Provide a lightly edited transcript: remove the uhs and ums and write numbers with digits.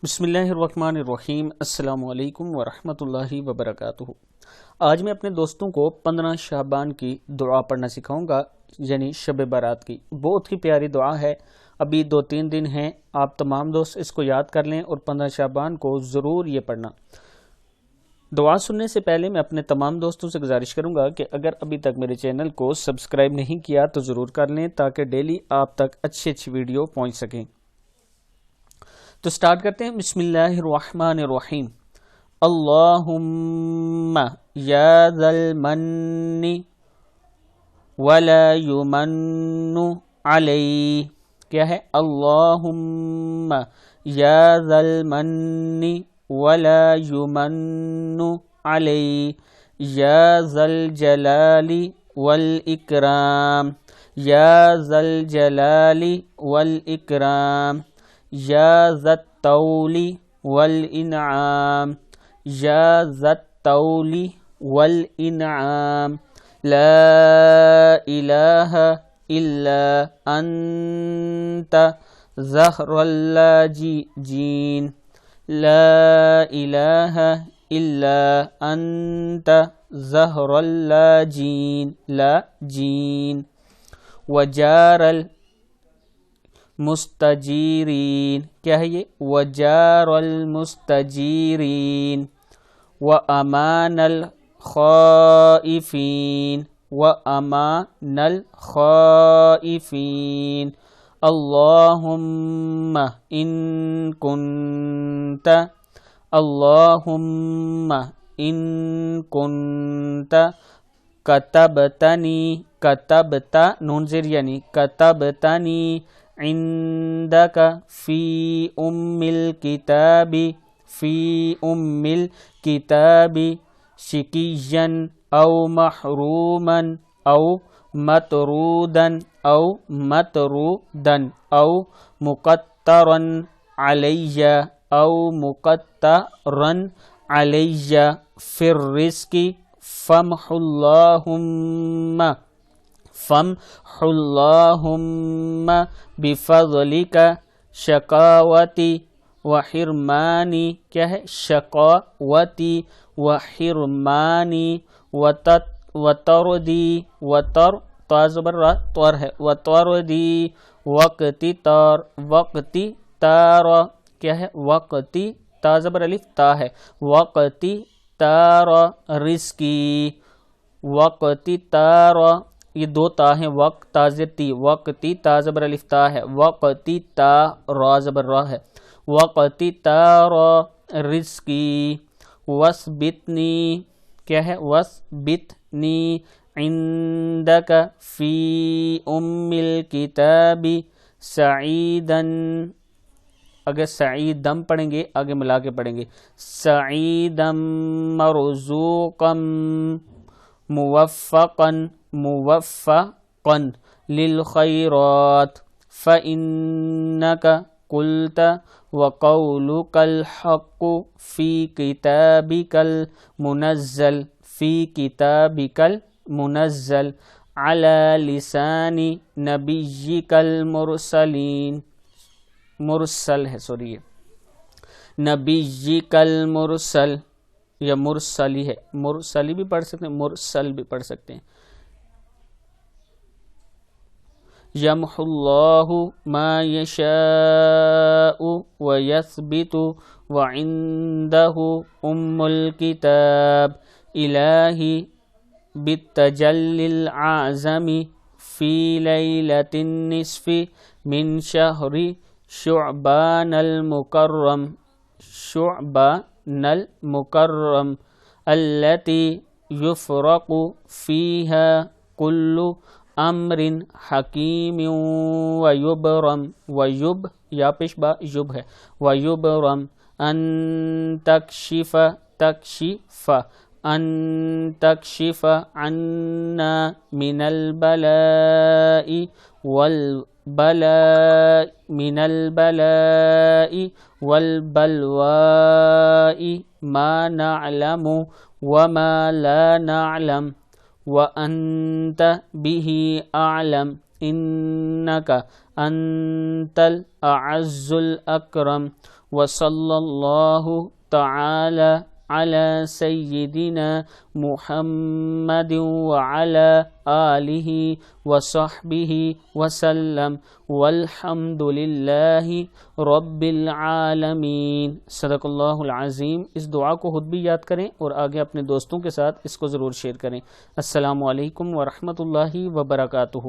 بسم اللہ الرحمن الرحیم۔ السلام علیکم ورحمۃ اللہ وبرکاتہ۔ آج میں اپنے دوستوں کو 15 شعبان کی دعا پڑھنا سکھاؤں گا، یعنی شب برات کی۔ بہت ہی پیاری دعا ہے۔ ابھی 2-3 دن ہیں، آپ تمام دوست اس کو یاد کر لیں اور 15 شعبان کو ضرور یہ پڑھنا۔ دعا سننے سے پہلے میں اپنے تمام دوستوں سے گزارش کروں گا کہ اگر ابھی تک میرے چینل کو سبسکرائب نہیں کیا تو ضرور کر لیں تاکہ ڈیلی آپ تک اچھی ویڈیو پہنچ سکیں۔ تو سٹارٹ کرتے ہیں۔ بسم اللہ الرحمن الرحیم۔ اللہم یا ذا المن ولا یمن علی، کیا ہے؟ اللہم یا ذا المن ولا یمن علی یا ذا الجلال والاکرام یا ذا الجلال والاکرام یا ذا الطول والانعام یا ذا الطول والانعام لا الہ الا انت ظہر اللاجئین لا الہ الا انت ظہر اللاجئین لا جین وجار مستجیرین، کیا ہے یہ؟ وجار المستجیرین وامان الخائفین وامان الخائفین اللہم ان کنت اللہم ان کنت کتبتا نون زیر یعنی کتبتنی عندک فی الکتاب شقیا او محروما او مطرودا او مقترا علی فی الرزق فامح اللہم بفضلک شقاوتی وحرمانی، کیا ہے؟ شقاوتی وحرمانی وطردی وطردی وقتی تار، کیا ہے؟ وقتی تا زبر الف تا ہے، وقتی تار رزقی وقتی تار، یہ 2 تا ہیں، وقت تا زیر تی، وقتی تا زبر الف تا ہے، وقتی تا را زبر را ہے، وقتی تار رزقی وثبتنی، کیا ہے؟ وثبتنی عندک فی الکتاب سعیدا، اگر سعیدم پڑھیں گے آگے ملا کے پڑھیں گے، سعیدم مرزوقا موفقا للخیرات فإنک قلت وقولک الحق فی کتابک المنزل علی لسان نبیک المرسلین، مرسل ہے سوری، نبیک المرسل یا مرسلی ہے، مرسلی بھی پڑھ سکتے ہیں، مرسل بھی پڑھ سکتے ہیں۔ یمح اللہ ما یشاء ویثبت وعنده الکتاب الہی بالتجلی العظم فی لیلۃ النصف من شہر شعبان المکرم التي يفرق فيها كل امر حکیم ویبرم یا پیشبا یب ہے، ویبرم ان تکشف عنا من البلاء والبلواء ما نعلم وما لا نعلم وأنت به أعلم إنك أنت الأعز الأكرم وصلی اللہ تعالی علی سیدنا محمد وعلی آلہ وصحبہ وسلم والحمد للہ رب العالمین۔ صدق اللہ العظیم۔ اس دعا کو خود بھی یاد کریں اور آگے اپنے دوستوں کے ساتھ اس کو ضرور شیئر کریں۔ السلام علیکم ورحمۃ اللہ وبرکاتہ۔